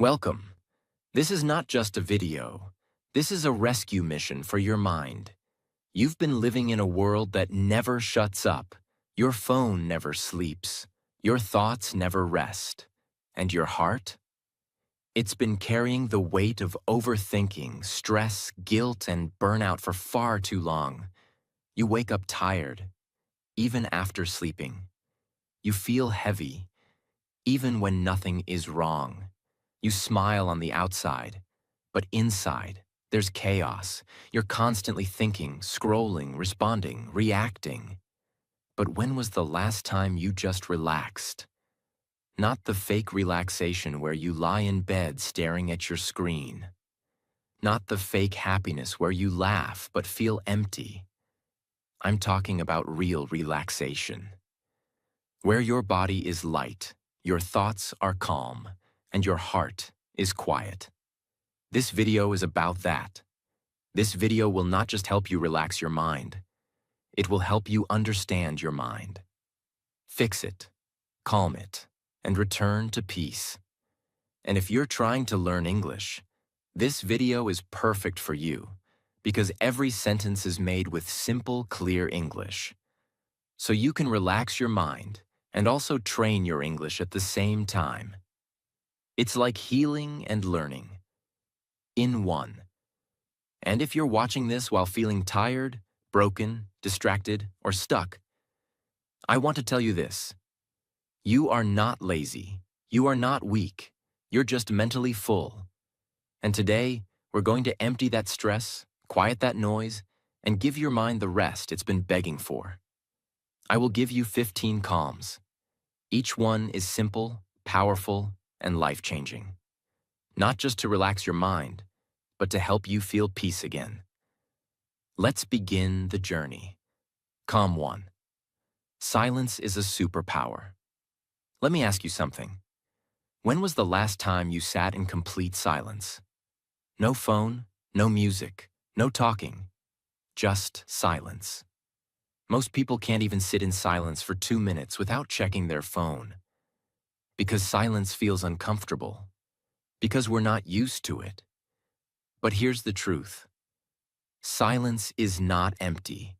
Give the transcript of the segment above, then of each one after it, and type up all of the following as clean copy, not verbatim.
Welcome. This is not just a video. This is a rescue mission for your mind. You've been living in a world that never shuts up. Your phone never sleeps. Your thoughts never rest. And your heart? It's been carrying the weight of overthinking, stress, guilt, and burnout for far too long. You wake up tired, even after sleeping. You feel heavy, even when nothing is wrong. You smile on the outside, but inside, there's chaos. You're constantly thinking, scrolling, responding, reacting. But when was the last time you just relaxed? Not the fake relaxation where you lie in bed staring at your screen. Not the fake happiness where you laugh but feel empty. I'm talking about real relaxation. Where your body is light, your thoughts are calm, and your heart is quiet. This video is about that. This video will not just help you relax your mind. It will help you understand your mind. Fix it, calm it, and return to peace. And if you're trying to learn English, this video is perfect for you because every sentence is made with simple, clear English. So you can relax your mind and also train your English at the same time. It's like healing and learning in one. And if you're watching this while feeling tired, broken, distracted, or stuck, I want to tell you this. You are not lazy. You are not weak. You're just mentally full. And today, we're going to empty that stress, quiet that noise, and give your mind the rest it's been begging for. I will give you 15 calms. Each one is simple, powerful, and life-changing. Not just to relax your mind, but to help you feel peace again. Let's begin the journey. Calm 1. Silence is a superpower. Let me ask you something. When was the last time you sat in complete silence? No phone, no music, no talking, just silence. Most people can't even sit in silence for 2 minutes without checking their phone. Because silence feels uncomfortable. Because we're not used to it. But here's the truth. Silence is not empty.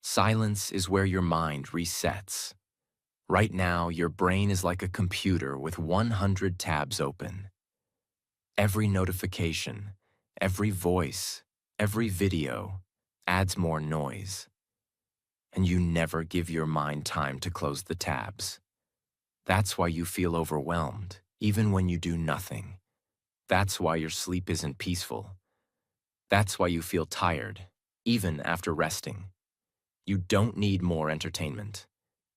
Silence is where your mind resets. Right now, your brain is like a computer with 100 tabs open. Every notification, every voice, every video adds more noise. And you never give your mind time to close the tabs. That's why you feel overwhelmed, even when you do nothing. That's why your sleep isn't peaceful. That's why you feel tired, even after resting. You don't need more entertainment.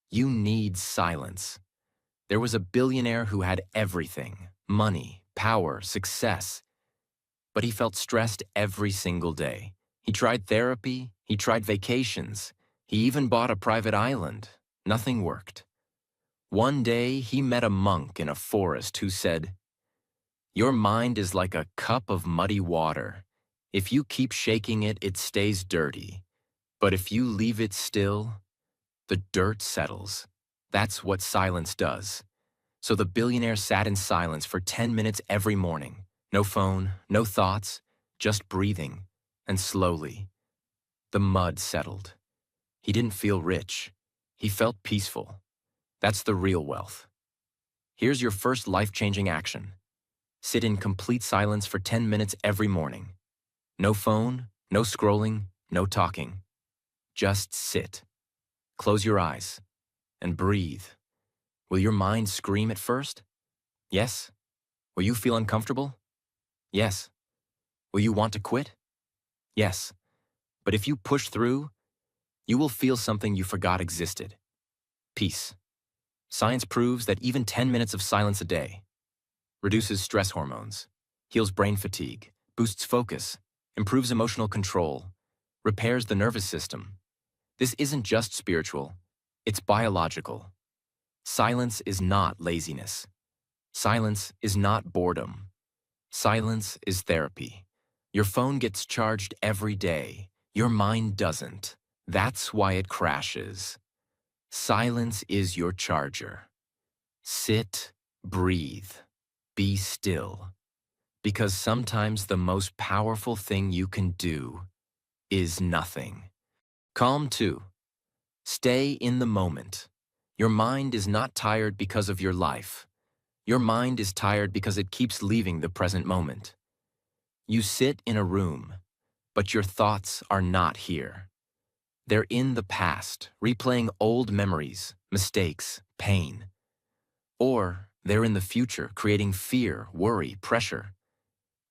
You need silence. There was a billionaire who had everything, money, power, success. But he felt stressed every single day. He tried therapy, he tried vacations, he even bought a private island. Nothing worked. One day, he met a monk in a forest who said, "Your mind is like a cup of muddy water. If you keep shaking it, it stays dirty. But if you leave it still, the dirt settles." That's what silence does. So the billionaire sat in silence for 10 minutes every morning. No phone, no thoughts, just breathing. And slowly, the mud settled. He didn't feel rich. He felt peaceful. That's the real wealth. Here's your first life-changing action. Sit in complete silence for 10 minutes every morning. No phone, no scrolling, no talking. Just sit. Close your eyes and breathe. Will your mind scream at first? Yes. Will you feel uncomfortable? Yes. Will you want to quit? Yes. But if you push through, you will feel something you forgot existed. Peace. Science proves that even 10 minutes of silence a day reduces stress hormones, heals brain fatigue, boosts focus, improves emotional control, repairs the nervous system. This isn't just spiritual, it's biological. Silence is not laziness. Silence is not boredom. Silence is therapy. Your phone gets charged every day. Your mind doesn't. That's why it crashes. Silence is your charger. Sit, breathe, be still. Because sometimes the most powerful thing you can do is nothing. Calm 2. Stay in the moment. Your mind is not tired because of your life. Your mind is tired because it keeps leaving the present moment. You sit in a room, but your thoughts are not here. They're in the past, replaying old memories, mistakes, pain. Or they're in the future, creating fear, worry, pressure.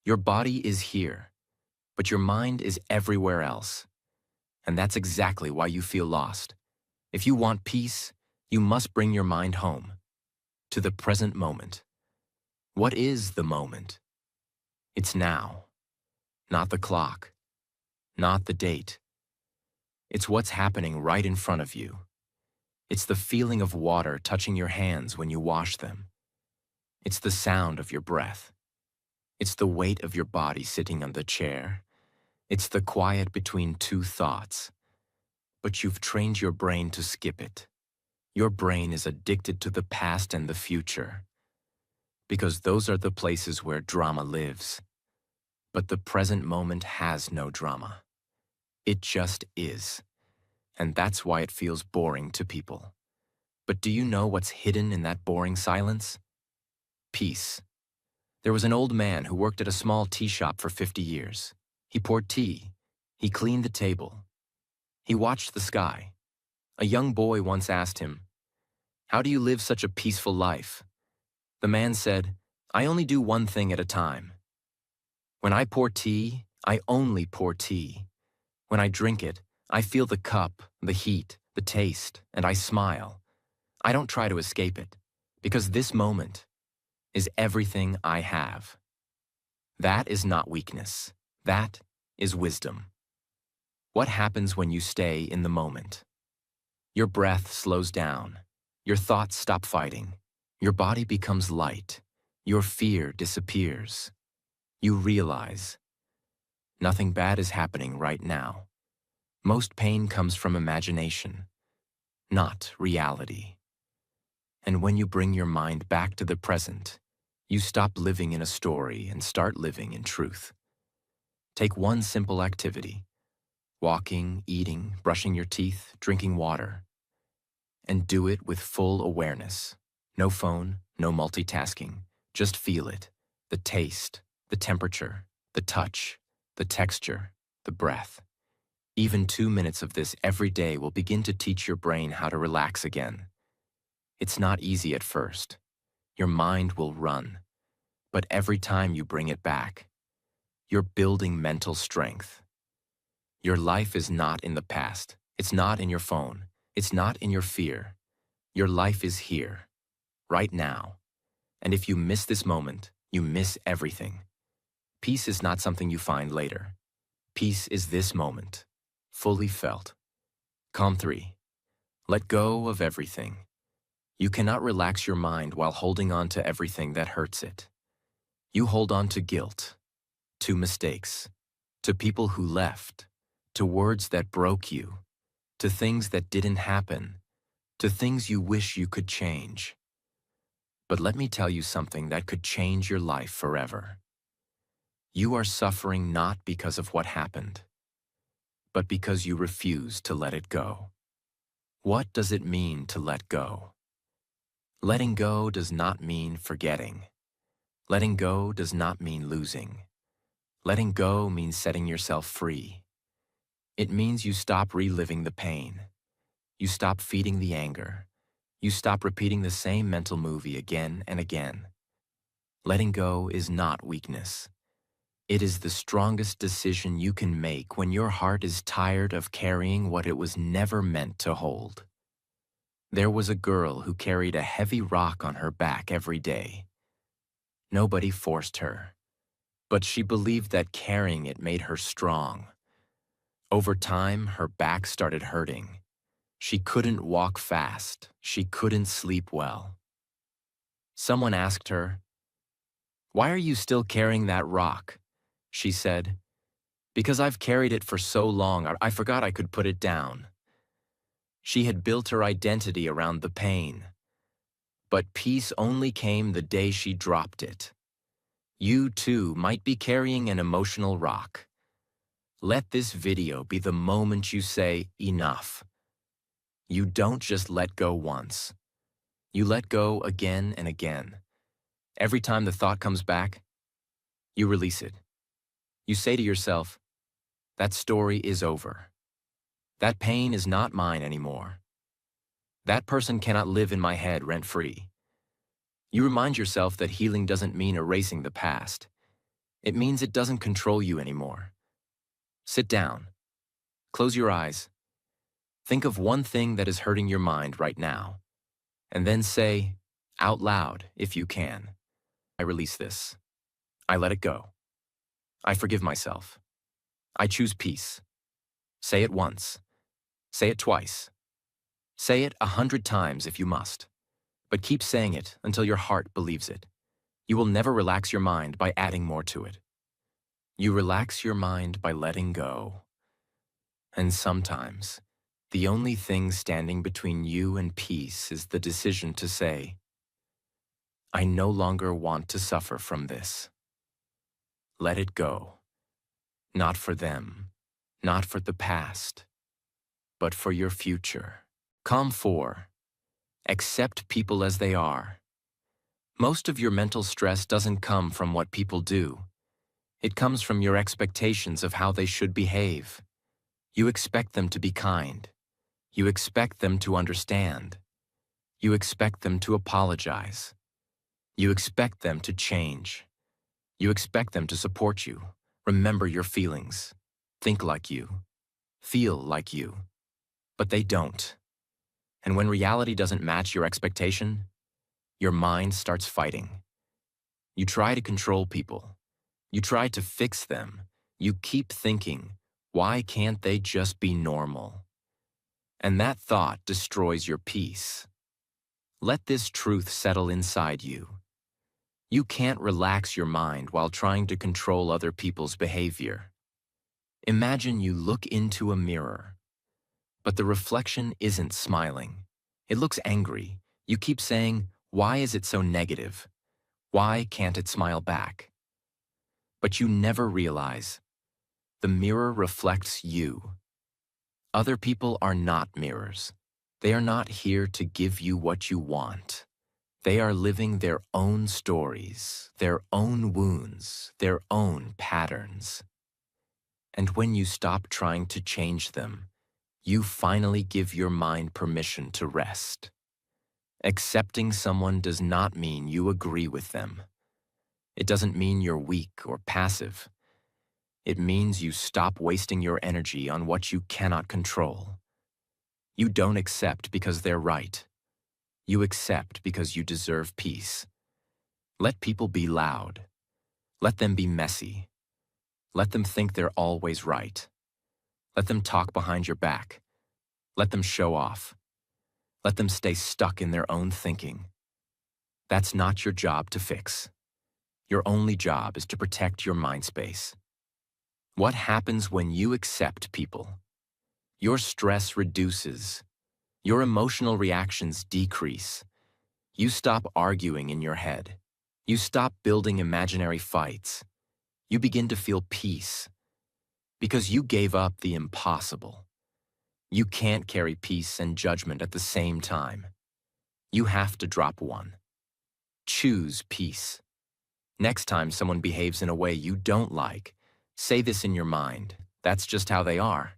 Your body is here, but your mind is everywhere else. And that's exactly why you feel lost. If you want peace, you must bring your mind home, to the present moment. What is the moment? It's now. Not the clock. Not the date. It's what's happening right in front of you. It's the feeling of water touching your hands when you wash them. It's the sound of your breath. It's the weight of your body sitting on the chair. It's the quiet between two thoughts. But you've trained your brain to skip it. Your brain is addicted to the past and the future, because those are the places where drama lives. But the present moment has no drama. It just is. And that's why it feels boring to people. But do you know what's hidden in that boring silence? Peace. There was an old man who worked at a small tea shop for 50 years. He poured tea. He cleaned the table. He watched the sky. A young boy once asked him, "How do you live such a peaceful life?" The man said, "I only do one thing at a time. When I pour tea, I only pour tea. When I drink it, I feel the cup, the heat, the taste, and I smile. I don't try to escape it, because this moment is everything I have." That is not weakness. That is wisdom. What happens when you stay in the moment? Your breath slows down. Your thoughts stop fighting. Your body becomes light. Your fear disappears. You realize nothing bad is happening right now. Most pain comes from imagination, not reality. And when you bring your mind back to the present, you stop living in a story and start living in truth. Take one simple activity: walking, eating, brushing your teeth, drinking water. And do it with full awareness. No phone, no multitasking. Just feel it. The taste, the temperature, the touch, the texture, the breath. Even 2 minutes of this every day will begin to teach your brain how to relax again. It's not easy at first. Your mind will run. But every time you bring it back, you're building mental strength. Your life is not in the past. It's not in your phone. It's not in your fear. Your life is here, right now. And if you miss this moment, you miss everything. Peace is not something you find later. Peace is this moment, fully felt. Calm 3. Let go of everything. You cannot relax your mind while holding on to everything that hurts it. You hold on to guilt, to mistakes, to people who left, to words that broke you, to things that didn't happen, to things you wish you could change. But let me tell you something that could change your life forever. You are suffering not because of what happened, but because you refuse to let it go. What does it mean to let go? Letting go does not mean forgetting. Letting go does not mean losing. Letting go means setting yourself free. It means you stop reliving the pain. You stop feeding the anger. You stop repeating the same mental movie again and again. Letting go is not weakness. It is the strongest decision you can make when your heart is tired of carrying what it was never meant to hold. There was a girl who carried a heavy rock on her back every day. Nobody forced her, but she believed that carrying it made her strong. Over time, her back started hurting. She couldn't walk fast. She couldn't sleep well. Someone asked her, "Why are you still carrying that rock?" She said, "Because I've carried it for so long, I forgot I could put it down." She had built her identity around the pain. But peace only came the day she dropped it. You too might be carrying an emotional rock. Let this video be the moment you say, enough. You don't just let go once. You let go again and again. Every time the thought comes back, you release it. You say to yourself, that story is over. That pain is not mine anymore. That person cannot live in my head rent-free. You remind yourself that healing doesn't mean erasing the past. It means it doesn't control you anymore. Sit down. Close your eyes. Think of one thing that is hurting your mind right now. And then say, out loud, if you can, I release this. I let it go. I forgive myself. I choose peace. Say it once. Say it twice. Say it 100 times if you must. But keep saying it until your heart believes it. You will never relax your mind by adding more to it. You relax your mind by letting go. And sometimes, the only thing standing between you and peace is the decision to say, I no longer want to suffer from this. Let it go. Not for them, not for the past, but for your future. Calm 4. Accept people as they are. Most of your mental stress doesn't come from what people do. It comes from your expectations of how they should behave. You expect them to be kind. You expect them to understand. You expect them to apologize. You expect them to change. You expect them to support you, remember your feelings, think like you, feel like you. But they don't. And when reality doesn't match your expectation, your mind starts fighting. You try to control people. You try to fix them. You keep thinking, why can't they just be normal? And that thought destroys your peace. Let this truth settle inside you. You can't relax your mind while trying to control other people's behavior. Imagine you look into a mirror, but the reflection isn't smiling. It looks angry. You keep saying, why is it so negative? Why can't it smile back? But you never realize the mirror reflects you. Other people are not mirrors. They are not here to give you what you want. They are living their own stories, their own wounds, their own patterns. And when you stop trying to change them, you finally give your mind permission to rest. Accepting someone does not mean you agree with them. It doesn't mean you're weak or passive. It means you stop wasting your energy on what you cannot control. You don't accept because they're right. You accept because you deserve peace. Let people be loud. Let them be messy. Let them think they're always right. Let them talk behind your back. Let them show off. Let them stay stuck in their own thinking. That's not your job to fix. Your only job is to protect your mind space. What happens when you accept people? Your stress reduces. Your emotional reactions decrease. You stop arguing in your head. You stop building imaginary fights. You begin to feel peace. Because you gave up the impossible. You can't carry peace and judgment at the same time. You have to drop one. Choose peace. Next time someone behaves in a way you don't like, say this in your mind. That's just how they are.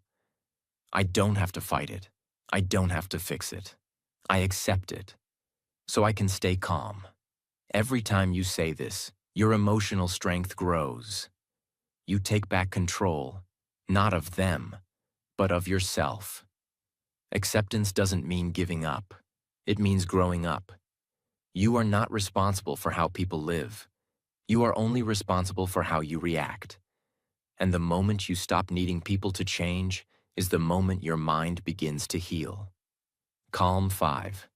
I don't have to fight it. I don't have to fix it. I accept it. So I can stay calm. Every time you say this, your emotional strength grows. You take back control, not of them, but of yourself. Acceptance doesn't mean giving up. It means growing up. You are not responsible for how people live. You are only responsible for how you react. And the moment you stop needing people to change is the moment your mind begins to heal. Calm 5.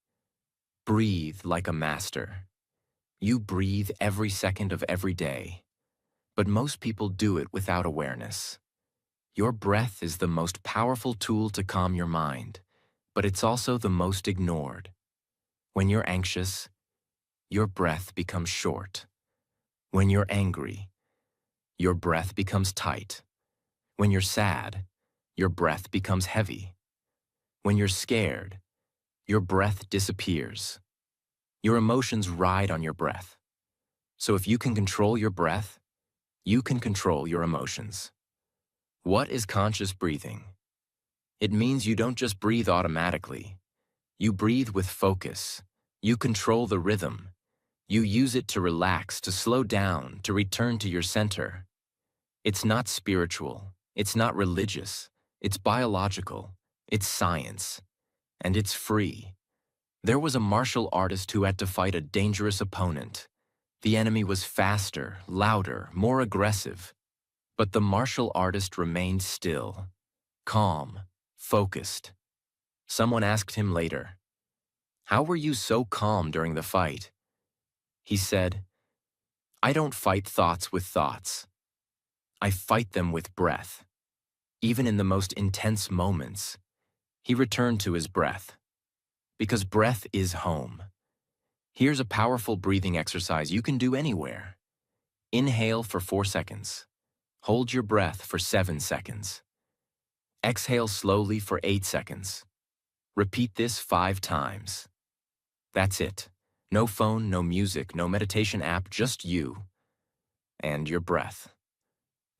Breathe like a master. You breathe every second of every day. But most people do it without awareness. Your breath is the most powerful tool to calm your mind, but it's also the most ignored. When you're anxious, your breath becomes short. When you're angry, your breath becomes tight. When you're sad, your breath becomes heavy. When you're scared, your breath disappears. Your emotions ride on your breath. So if you can control your breath, you can control your emotions. What is conscious breathing? It means you don't just breathe automatically. You breathe with focus. You control the rhythm. You use it to relax, to slow down, to return to your center. It's not spiritual. It's not religious. It's biological. It's science. And it's free. There was a martial artist who had to fight a dangerous opponent. The enemy was faster, louder, more aggressive. But the martial artist remained still, calm, focused. Someone asked him later, "How were you so calm during the fight?" He said, "I don't fight thoughts with thoughts. I fight them with breath." Even in the most intense moments, he returned to his breath. Because breath is home. Here's a powerful breathing exercise you can do anywhere. Inhale for 4 seconds. Hold your breath for 7 seconds. Exhale slowly for 8 seconds. Repeat this 5 times. That's it. No phone, no music, no meditation app, just you and your breath.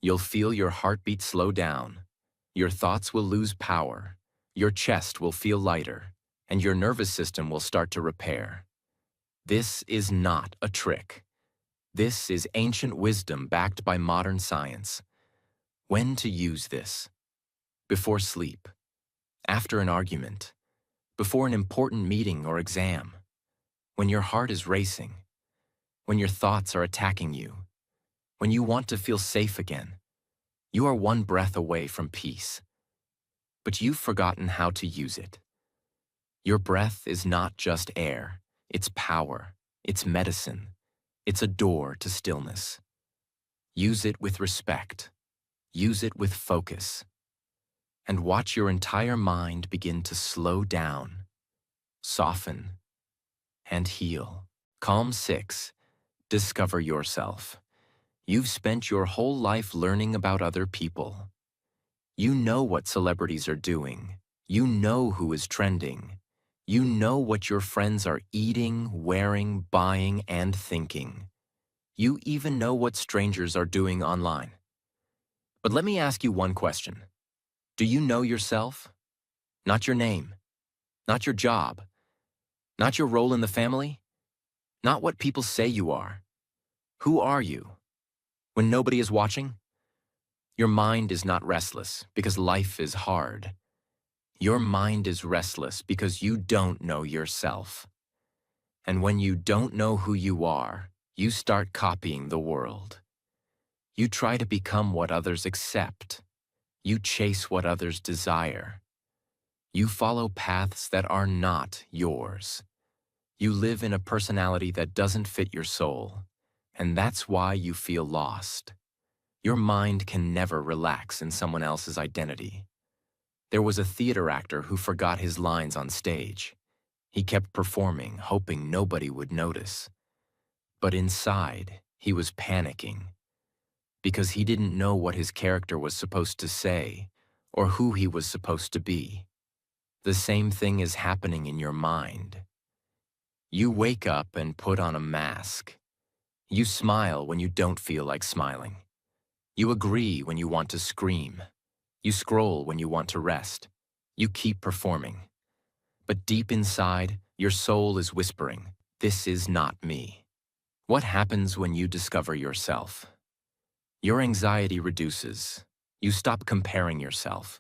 You'll feel your heartbeat slow down. Your thoughts will lose power. Your chest will feel lighter, and your nervous system will start to repair. This is not a trick. This is ancient wisdom backed by modern science. When to use this? Before sleep, after an argument, before an important meeting or exam, when your heart is racing, when your thoughts are attacking you, when you want to feel safe again. You are one breath away from peace. But you've forgotten how to use it. Your breath is not just air, it's power, it's medicine, it's a door to stillness. Use it with respect. Use it with focus. And watch your entire mind begin to slow down, soften, and heal. Calm 6. Discover yourself. You've spent your whole life learning about other people. You know what celebrities are doing. You know who is trending. You know what your friends are eating, wearing, buying, and thinking. You even know what strangers are doing online. But let me ask you one question. Do you know yourself? Not your name. Not your job. Not your role in the family. Not what people say you are. Who are you? When nobody is watching? Your mind is not restless because life is hard. Your mind is restless because you don't know yourself. And when you don't know who you are, you start copying the world. You try to become what others accept. You chase what others desire. You follow paths that are not yours. You live in a personality that doesn't fit your soul, and that's why you feel lost. Your mind can never relax in someone else's identity. There was a theater actor who forgot his lines on stage. He kept performing, hoping nobody would notice. But inside, he was panicking because he didn't know what his character was supposed to say or who he was supposed to be. The same thing is happening in your mind. You wake up and put on a mask. You smile when you don't feel like smiling. You agree when you want to scream. You scroll when you want to rest. You keep performing. But deep inside, your soul is whispering, "This is not me." What happens when you discover yourself? Your anxiety reduces. You stop comparing yourself.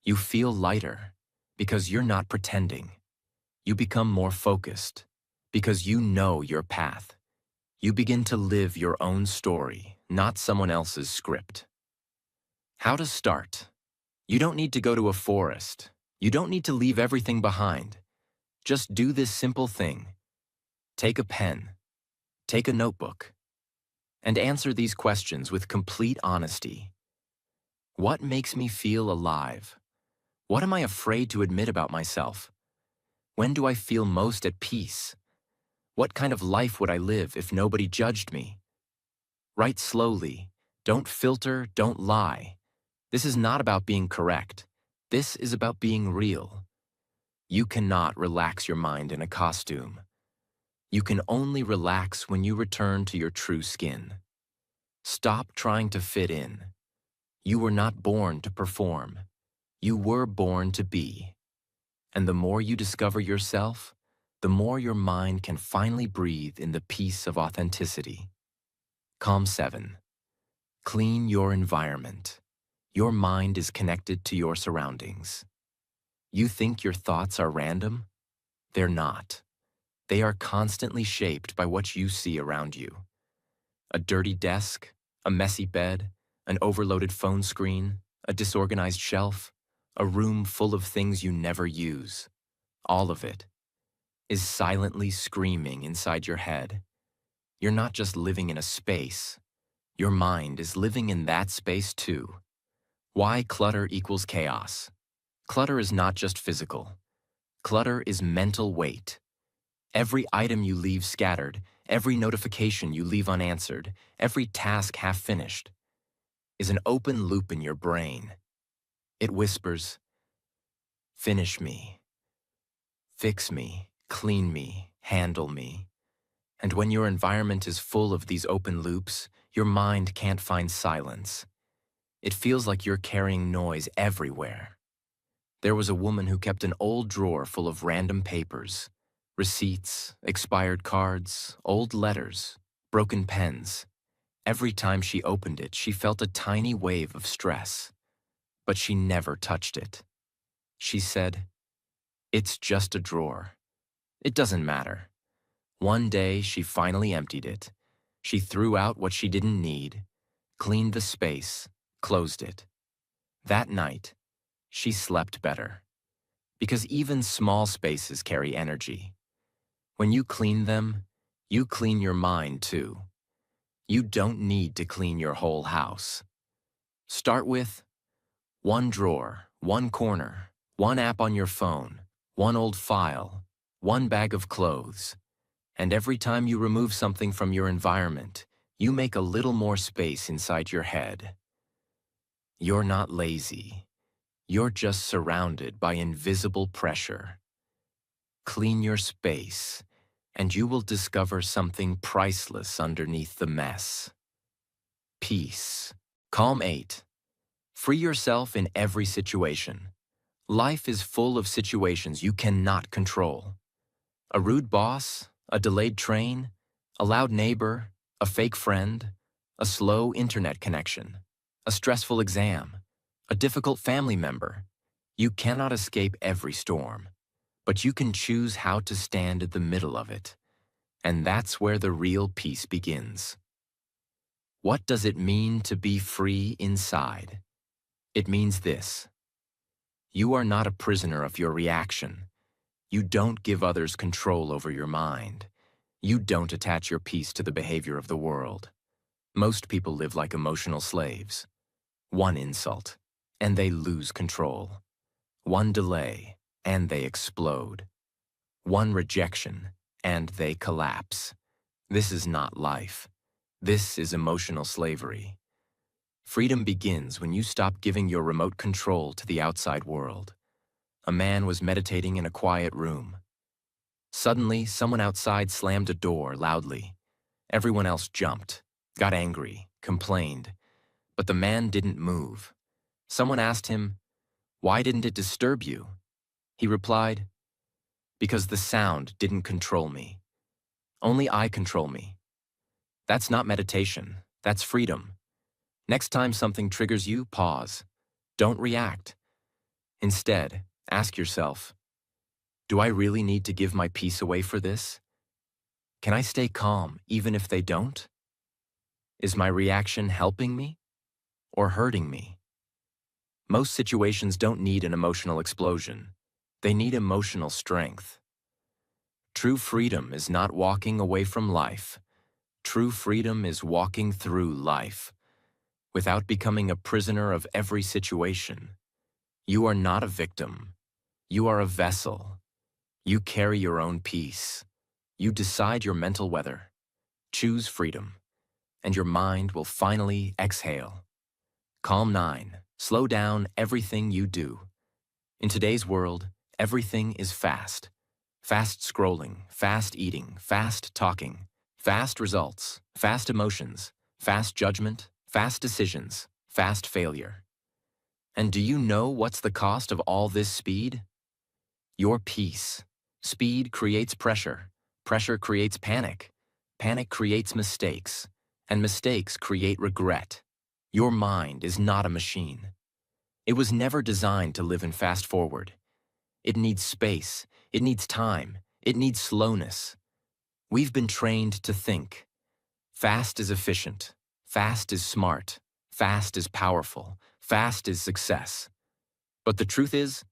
You feel lighter because you're not pretending. You become more focused because you know your path. You begin to live your own story, not someone else's script. How to start? You don't need to go to a forest. You don't need to leave everything behind. Just do this simple thing. Take a pen, take a notebook, and answer these questions with complete honesty. What makes me feel alive? What am I afraid to admit about myself? When do I feel most at peace? What kind of life would I live if nobody judged me? Write slowly. Don't filter, don't lie. This is not about being correct. This is about being real. You cannot relax your mind in a costume. You can only relax when you return to your true skin. Stop trying to fit in. You were not born to perform. You were born to be. And the more you discover yourself, the more your mind can finally breathe in the peace of authenticity. Calm 7. Clean your environment. Your mind is connected to your surroundings. You think your thoughts are random? They're not. They are constantly shaped by what you see around you. A dirty desk, a messy bed, an overloaded phone screen, a disorganized shelf, a room full of things you never use. All of it is silently screaming inside your head. You're not just living in a space. Your mind is living in that space too. Why clutter equals chaos? Clutter is not just physical. Clutter is mental weight. Every item you leave scattered, every notification you leave unanswered, every task half finished, is an open loop in your brain. It whispers, finish me, fix me, clean me, handle me. And when your environment is full of these open loops, your mind can't find silence. It feels like you're carrying noise everywhere. There was a woman who kept an old drawer full of random papers, receipts, expired cards, old letters, broken pens. Every time she opened it, she felt a tiny wave of stress. But she never touched it. She said, "It's just a drawer. It doesn't matter." One day, she finally emptied it. She threw out what she didn't need, cleaned the space, closed it. That night, she slept better. Because even small spaces carry energy. When you clean them, you clean your mind too. You don't need to clean your whole house. Start with one drawer, one corner, one app on your phone, one old file, one bag of clothes. And every time you remove something from your environment, you make a little more space inside your head. You're not lazy. You're just surrounded by invisible pressure. Clean your space, and you will discover something priceless underneath the mess. Peace. Calm 8. Free yourself in every situation. Life is full of situations you cannot control. A rude boss, a delayed train, a loud neighbor, a fake friend, a slow internet connection, a stressful exam, a difficult family member. You cannot escape every storm, but you can choose how to stand in the middle of it. And that's where the real peace begins. What does it mean to be free inside? It means this. You are not a prisoner of your reaction. You don't give others control over your mind. You don't attach your peace to the behavior of the world. Most people live like emotional slaves. One insult, and they lose control. One delay, and they explode. One rejection, and they collapse. This is not life. This is emotional slavery. Freedom begins when you stop giving your remote control to the outside world. A man was meditating in a quiet room. Suddenly, someone outside slammed a door loudly. Everyone else jumped, got angry, complained. But the man didn't move. Someone asked him, "Why didn't it disturb you?" He replied, "Because the sound didn't control me. Only I control me." That's not meditation. That's freedom. Next time something triggers you, pause. Don't react. Instead, ask yourself, do I really need to give my peace away for this? Can I stay calm even if they don't? Is my reaction helping me or hurting me? Most situations don't need an emotional explosion. They need emotional strength. True freedom is not walking away from life. True freedom is walking through life without becoming a prisoner of every situation. You are not a victim. You are a vessel. You carry your own peace. You decide your mental weather. Choose freedom. and your mind will finally exhale. Calm 9. Slow down everything you do. In today's world, everything is fast. Fast scrolling, fast eating, fast talking, fast results, fast emotions, fast judgment, fast decisions, fast failure. And do you know what's the cost of all this speed? Your peace. Speed creates pressure. Pressure creates panic. Panic creates mistakes. And mistakes create regret. Your mind is not a machine. It was never designed to live in fast forward. It needs space. It needs time. It needs slowness. We've been trained to think. Fast is efficient. Fast is smart. Fast is powerful. Fast is success. But the truth is,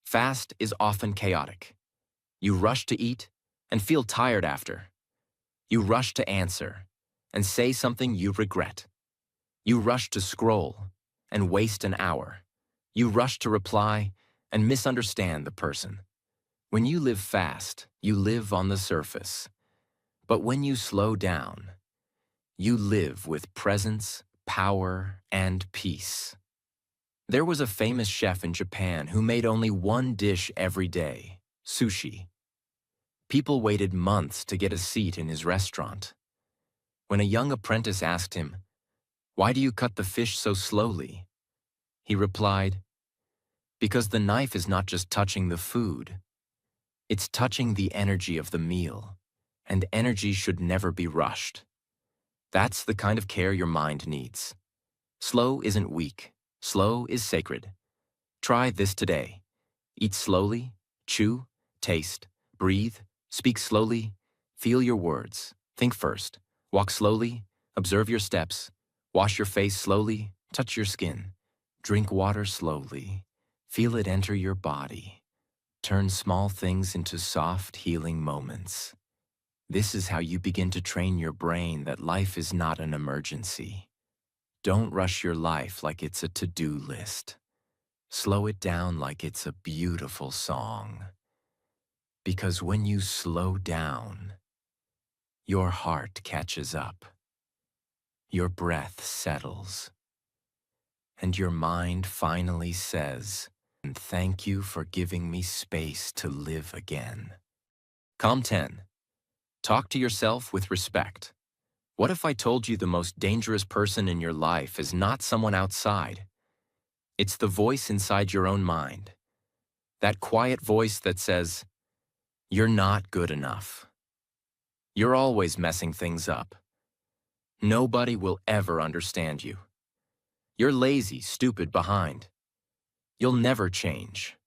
fast is often chaotic. You rush to eat and feel tired after. You rush to answer and say something you regret. You rush to scroll and waste an hour. You rush to reply and misunderstand the person. When you live fast, you live on the surface. But when you slow down, you live with presence, power, and peace. There was a famous chef in Japan who made only one dish every day, sushi. People waited months to get a seat in his restaurant. When a young apprentice asked him, "Why do you cut the fish so slowly?" he replied, "Because the knife is not just touching the food. It's touching the energy of the meal, and energy should never be rushed." That's the kind of care your mind needs. Slow isn't weak. Slow is sacred. Try this today. Eat slowly, chew, taste, breathe, speak slowly, feel your words, think first, walk slowly, observe your steps, wash your face slowly, touch your skin, drink water slowly, feel it enter your body. Turn small things into soft, healing moments. This is how you begin to train your brain that life is not an emergency. Don't rush your life like it's a to-do list. Slow it down like it's a beautiful song. Because when you slow down, your heart catches up, your breath settles, and your mind finally says, "And thank you for giving me space to live again." Calm 10. Talk to yourself with respect. What if I told you the most dangerous person in your life is not someone outside? It's the voice inside your own mind. That quiet voice that says, "You're not good enough. You're always messing things up. Nobody will ever understand you. You're lazy, stupid, behind. You'll never change."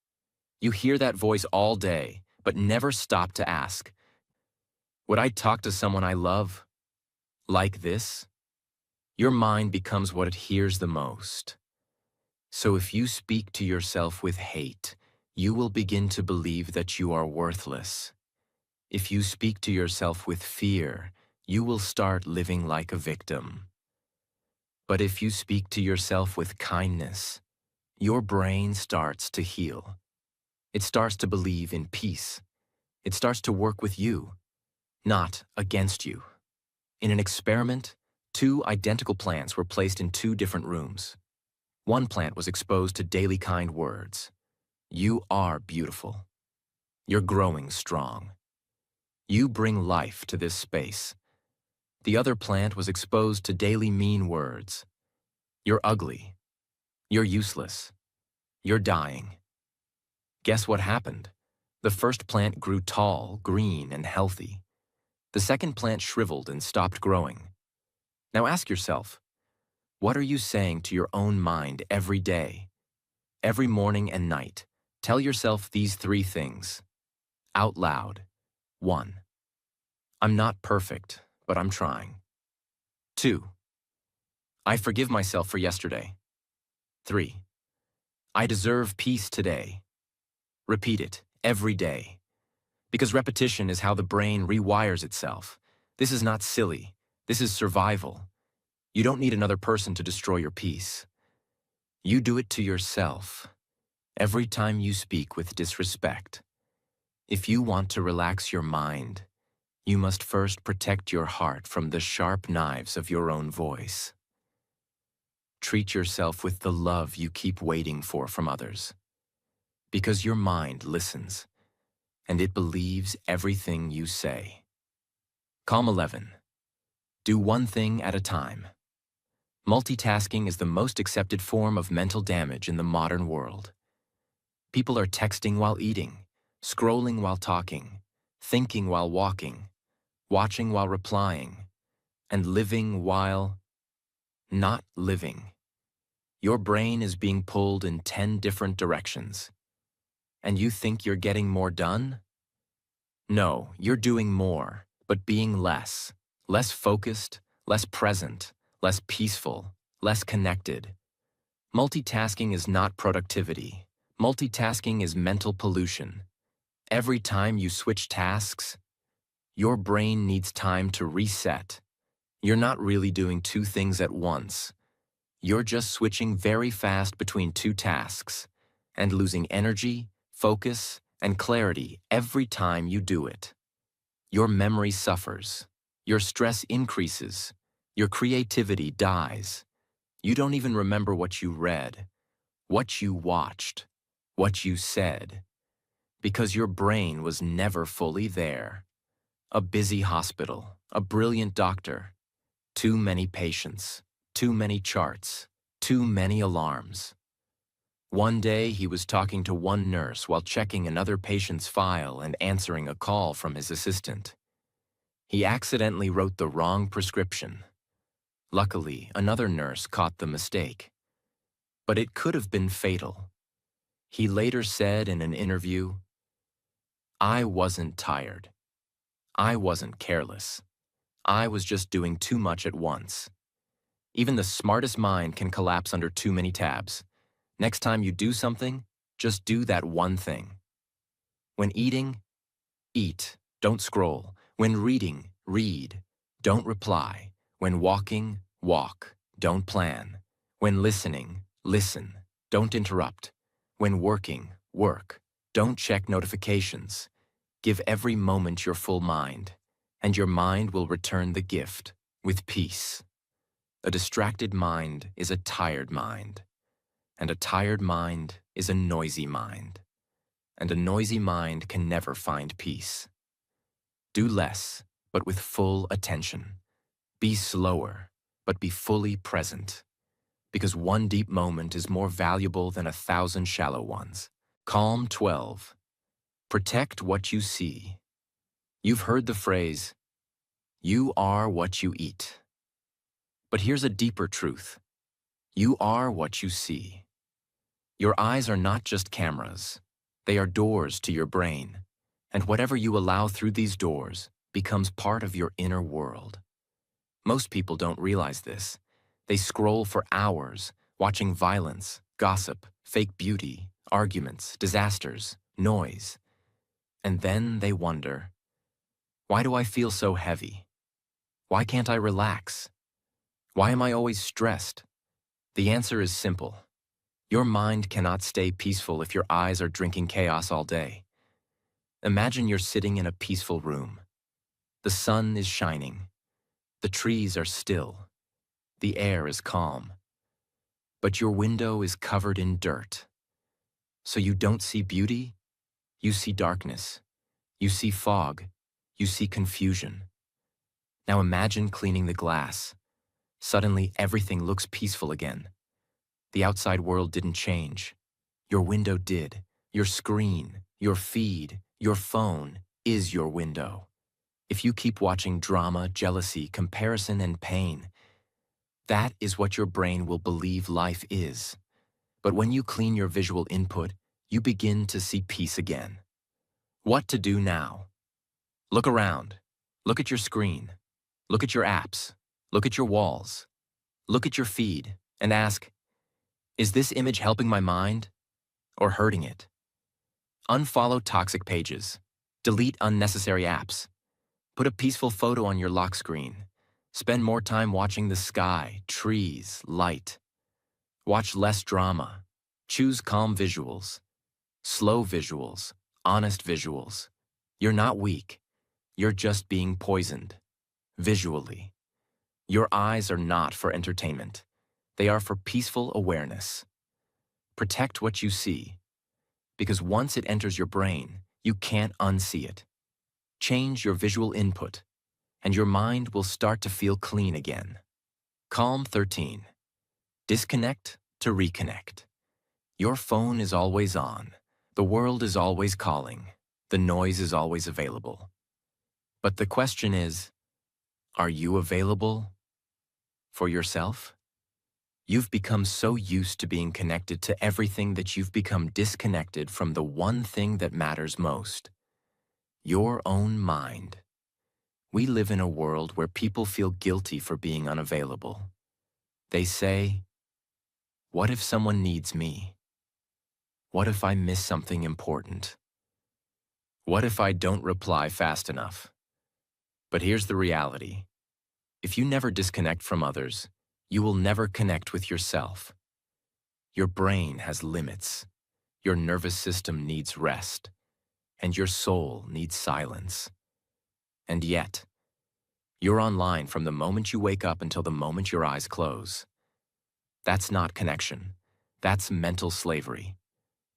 You hear that voice all day, but never stop to ask, "Would I talk to someone I love like this?" Your mind becomes what it hears the most. So if you speak to yourself with hate, you will begin to believe that you are worthless. If you speak to yourself with fear, you will start living like a victim. But if you speak to yourself with kindness, your brain starts to heal. It starts to believe in peace. It starts to work with you, not against you. In an experiment, two identical plants were placed in two different rooms. One plant was exposed to daily kind words. "You are beautiful. You're growing strong. You bring life to this space." The other plant was exposed to daily mean words. "You're ugly. You're useless. You're dying." Guess what happened? The first plant grew tall, green, and healthy. The second plant shriveled and stopped growing. Now ask yourself, what are you saying to your own mind every day? Every morning and night, tell yourself these three things. Out loud. 1. I'm not perfect, but I'm trying. 2. I forgive myself for yesterday. 3. I deserve peace today. Repeat it every day. Because repetition is how the brain rewires itself. This is not silly. This is survival. You don't need another person to destroy your peace. You do it to yourself every time you speak with disrespect. If you want to relax your mind, You must first protect your heart from the sharp knives of your own voice. Treat yourself with the love you keep waiting for from others, because your mind listens, and it believes everything you say. Calm 11. Do one thing at a time. Multitasking is the most accepted form of mental damage in the modern world. People are texting while eating, scrolling while talking, thinking while walking, watching while replying, and living while not living. Your brain is being pulled in 10 different directions. And you think you're getting more done? No, you're doing more, but being less. Less focused, less present, less peaceful, less connected. Multitasking is not productivity. Multitasking is mental pollution. Every time you switch tasks, your brain needs time to reset. You're not really doing two things at once. You're just switching very fast between two tasks and losing energy, focus, and clarity every time you do it. Your memory suffers. Your stress increases. Your creativity dies. You don't even remember what you read, what you watched, what you said, because your brain was never fully there. A busy hospital, a brilliant doctor, too many patients, too many charts, too many alarms. One day he was talking to one nurse while checking another patient's file and answering a call from his assistant. He accidentally wrote the wrong prescription. Luckily, another nurse caught the mistake. But it could have been fatal. He later said in an interview, "I wasn't tired. I wasn't careless. I was just doing too much at once." Even the smartest mind can collapse under too many tabs. Next time you do something, just do that one thing. When eating, eat, don't scroll. When reading, read, don't reply. When walking, walk, don't plan. When listening, listen, don't interrupt. When working, work, don't check notifications. Give every moment your full mind, and your mind will return the gift with peace. A distracted mind is a tired mind, and a tired mind is a noisy mind, and a noisy mind can never find peace. Do less, but with full attention. Be slower, but be fully present, because one deep moment is more valuable than 1,000 shallow ones. Calm 12. Protect what you see. You've heard the phrase, "You are what you eat." But here's a deeper truth. You are what you see. Your eyes are not just cameras. They are doors to your brain, and whatever you allow through these doors becomes part of your inner world. Most people don't realize this. They scroll for hours, watching violence, gossip, fake beauty, arguments, disasters, noise. And then they wonder, why do I feel so heavy? Why can't I relax? Why am I always stressed? The answer is simple. Your mind cannot stay peaceful if your eyes are drinking chaos all day. Imagine you're sitting in a peaceful room. The sun is shining. The trees are still. The air is calm. But your window is covered in dirt. So you don't see beauty, you see darkness. You see fog. You see confusion. Now imagine cleaning the glass. Suddenly everything looks peaceful again. The outside world didn't change. Your window did. Your screen, your feed, your phone is your window. If you keep watching drama, jealousy, comparison, and pain, that is what your brain will believe life is. But when you clean your visual input, you begin to see peace again. What to do now? Look around. Look at your screen. Look at your apps. Look at your walls. Look at your feed and ask, is this image helping my mind or hurting it? Unfollow toxic pages. Delete unnecessary apps. Put a peaceful photo on your lock screen. Spend more time watching the sky, trees, light. Watch less drama. Choose calm visuals. Slow visuals. Honest visuals. You're not weak. You're just being poisoned, visually. Your eyes are not for entertainment. They are for peaceful awareness. Protect what you see, because once it enters your brain, you can't unsee it. Change your visual input, and your mind will start to feel clean again. Calm 13. Disconnect to reconnect. Your phone is always on. The world is always calling. The noise is always available. But the question is, are you available for yourself? You've become so used to being connected to everything that you've become disconnected from the one thing that matters most: your own mind. We live in a world where people feel guilty for being unavailable. They say, what if someone needs me? What if I miss something important? What if I don't reply fast enough? But here's the reality. If you never disconnect from others, you will never connect with yourself. Your brain has limits. Your nervous system needs rest. And your soul needs silence. And yet, you're online from the moment you wake up until the moment your eyes close. That's not connection. That's mental slavery.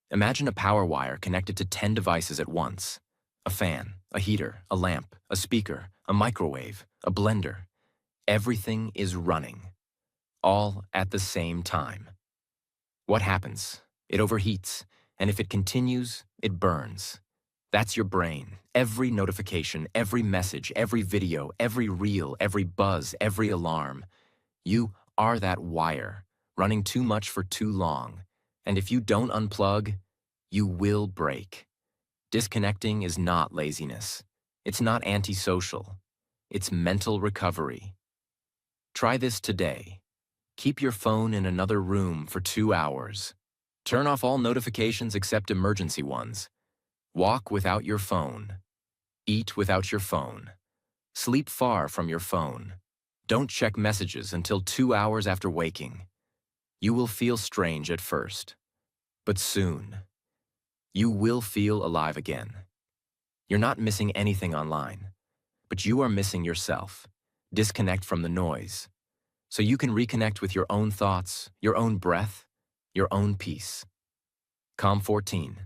Imagine a power wire connected to 10 devices at once. A fan, a heater, a lamp, a speaker, a microwave, a blender. Everything is running, all at the same time. What happens? It overheats, and if it continues, it burns. That's your brain. Every notification, every message, every video, every reel, every buzz, every alarm. You are that wire, running too much for too long. And if you don't unplug, you will break. Disconnecting is not laziness. It's not antisocial. It's mental recovery. Try this today. Keep your phone in another room for 2 hours. Turn off all notifications except emergency ones. Walk without your phone. Eat without your phone. Sleep far from your phone. Don't check messages until 2 hours after waking. You will feel strange at first, but soon, you will feel alive again. You're not missing anything online, but you are missing yourself. Disconnect from the noise, so you can reconnect with your own thoughts, your own breath, your own peace. Calm 14.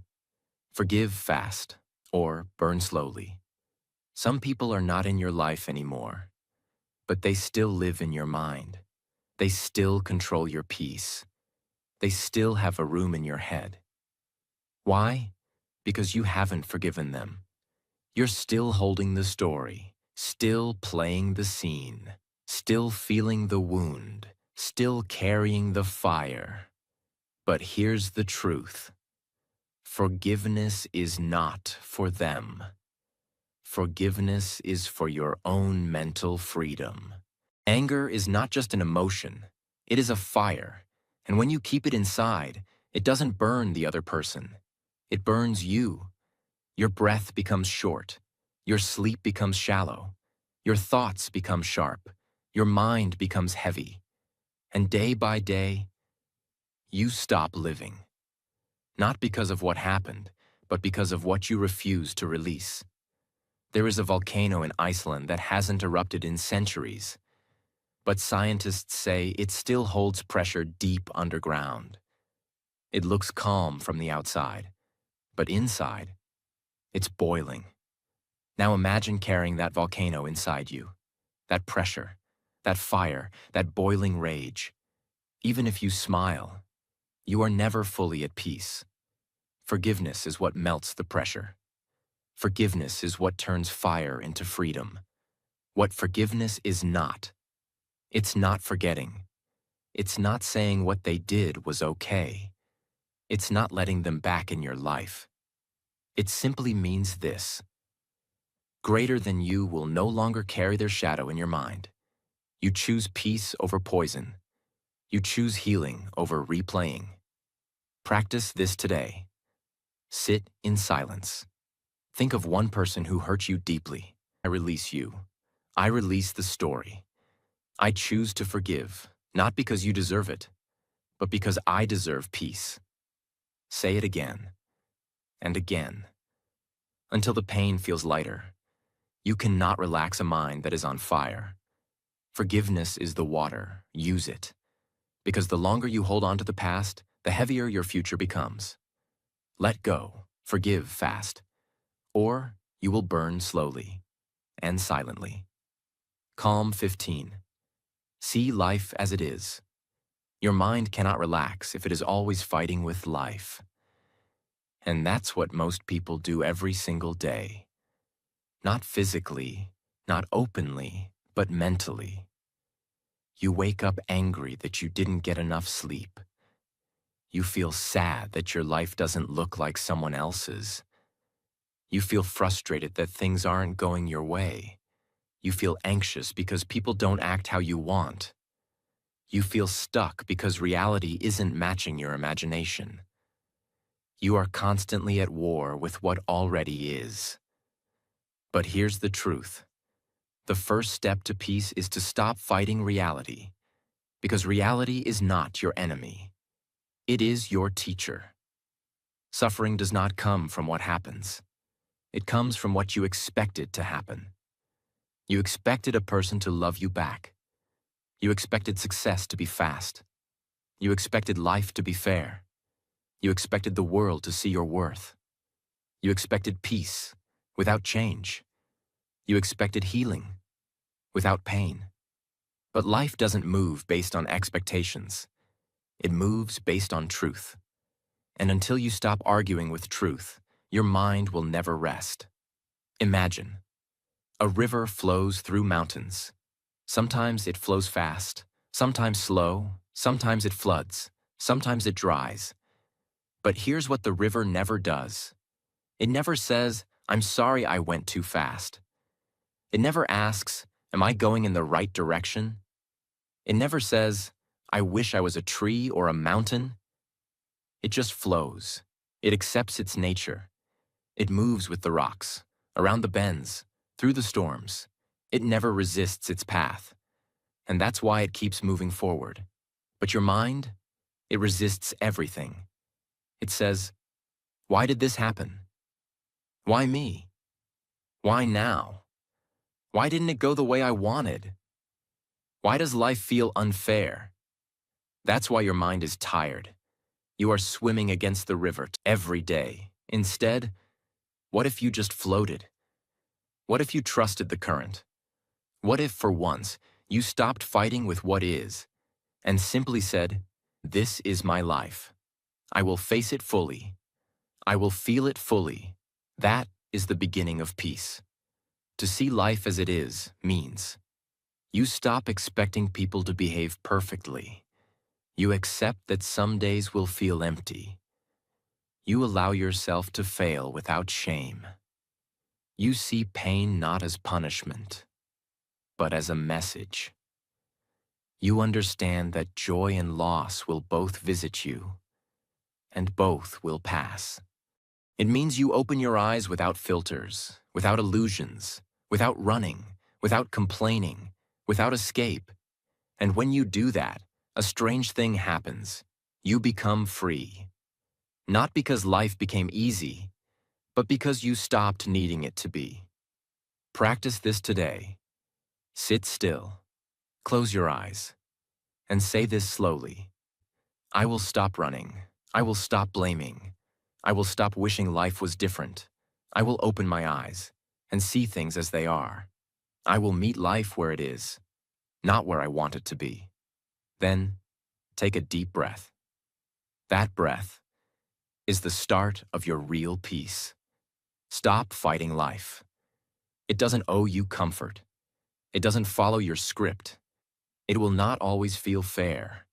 Forgive fast, or burn slowly. Some people are not in your life anymore, but they still live in your mind. They still control your peace. They still have a room in your head. Why? Because you haven't forgiven them. You're still holding the story, still playing the scene, still feeling the wound, still carrying the fire. But here's the truth. Forgiveness is not for them. Forgiveness is for your own mental freedom. Anger is not just an emotion. It is a fire. And when you keep it inside, it doesn't burn the other person. It burns you. Your breath becomes short. Your sleep becomes shallow. Your thoughts become sharp. Your mind becomes heavy. And day by day, you stop living. Not because of what happened, but because of what you refuse to release. There is a volcano in Iceland that hasn't erupted in centuries, but scientists say it still holds pressure deep underground. It looks calm from the outside, but inside, it's boiling. Now imagine carrying that volcano inside you, that pressure, that fire, that boiling rage. Even if you smile, you are never fully at peace. Forgiveness is what melts the pressure. Forgiveness is what turns fire into freedom. What forgiveness is not. It's not forgetting. It's not saying what they did was okay. It's not letting them back in your life. It simply means this. Greater than you will no longer carry their shadow in your mind. You choose peace over poison. You choose healing over replaying. Practice this today. Sit in silence. Think of one person who hurt you deeply. I release you. I release the story. I choose to forgive, not because you deserve it, but because I deserve peace. Say it again and again, until the pain feels lighter. You cannot relax a mind that is on fire. Forgiveness is the water. Use it. Because the longer you hold on to the past, the heavier your future becomes. Let go. Forgive fast. Or you will burn slowly and silently. Calm 15. See life as it is. Your mind cannot relax if it is always fighting with life. And that's what most people do every single day. Not physically, not openly, but mentally. You wake up angry that you didn't get enough sleep. You feel sad that your life doesn't look like someone else's. You feel frustrated that things aren't going your way. You feel anxious because people don't act how you want. You feel stuck because reality isn't matching your imagination. You are constantly at war with what already is. But here's the truth. The first step to peace is to stop fighting reality, because reality is not your enemy. It is your teacher. Suffering does not come from what happens. It comes from what you expected to happen. You expected a person to love you back. You expected success to be fast. You expected life to be fair. You expected the world to see your worth. You expected peace without change. You expected healing without pain. But life doesn't move based on expectations. It moves based on truth. And until you stop arguing with truth, your mind will never rest. Imagine. A river flows through mountains. Sometimes it flows fast, sometimes slow, sometimes it floods, sometimes it dries. But here's what the river never does. It never says, "I'm sorry I went too fast." It never asks, "Am I going in the right direction?" It never says, "I wish I was a tree or a mountain." It just flows. It accepts its nature. It moves with the rocks, around the bends, through the storms. It never resists its path. And that's why it keeps moving forward. But your mind, it resists everything. It says, "Why did this happen? Why me? Why now? Why didn't it go the way I wanted? Why does life feel unfair?" That's why your mind is tired. You are swimming against the river every day. Instead, what if you just floated? What if you trusted the current? What if, for once, you stopped fighting with what is and simply said, "This is my life. I will face it fully. I will feel it fully." That is the beginning of peace. To see life as it is means you stop expecting people to behave perfectly. You accept that some days will feel empty. You allow yourself to fail without shame. You see pain not as punishment, but as a message. You understand that joy and loss will both visit you, and both will pass. It means you open your eyes without filters, without illusions, without running, without complaining, without escape. And when you do that, a strange thing happens. You become free. Not because life became easy, but because you stopped needing it to be. Practice this today. Sit still, close your eyes, and say this slowly. I will stop running. I will stop blaming. I will stop wishing life was different. I will open my eyes and see things as they are. I will meet life where it is, not where I want it to be. Then, take a deep breath. That breath is the start of your real peace. Stop fighting life. It doesn't owe you comfort. It doesn't follow your script. It will not always feel fair.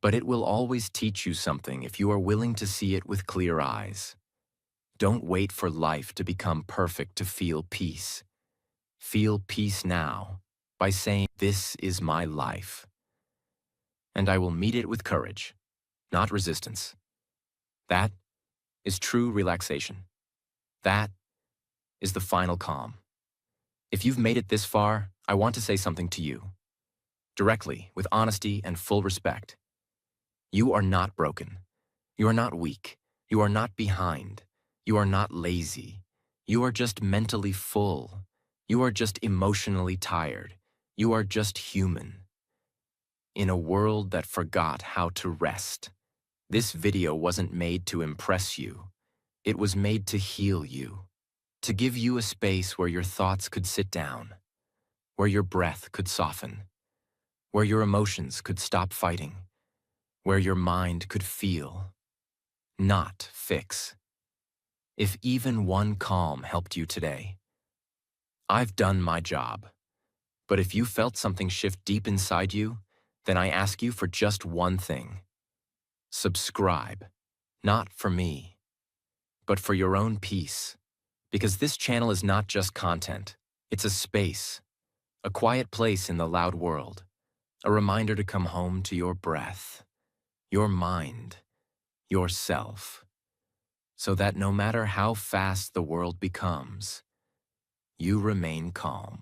But it will always teach you something if you are willing to see it with clear eyes. Don't wait for life to become perfect to feel peace. Feel peace now by saying, "This is my life." And I will meet it with courage, not resistance. That is true relaxation. That is the final calm. If you've made it this far, I want to say something to you. Directly, with honesty and full respect. You are not broken. You are not weak. You are not behind. You are not lazy. You are just mentally full. You are just emotionally tired. You are just human. In a world that forgot how to rest. This video wasn't made to impress you. It was made to heal you. To give you a space where your thoughts could sit down, where your breath could soften, where your emotions could stop fighting, where your mind could feel, not fix. If even one calm helped you today, I've done my job. But if you felt something shift deep inside you, then I ask you for just one thing. Subscribe, not for me, but for your own peace. Because this channel is not just content, it's a space, a quiet place in the loud world, a reminder to come home to your breath, your mind, yourself, so that no matter how fast the world becomes, you remain calm.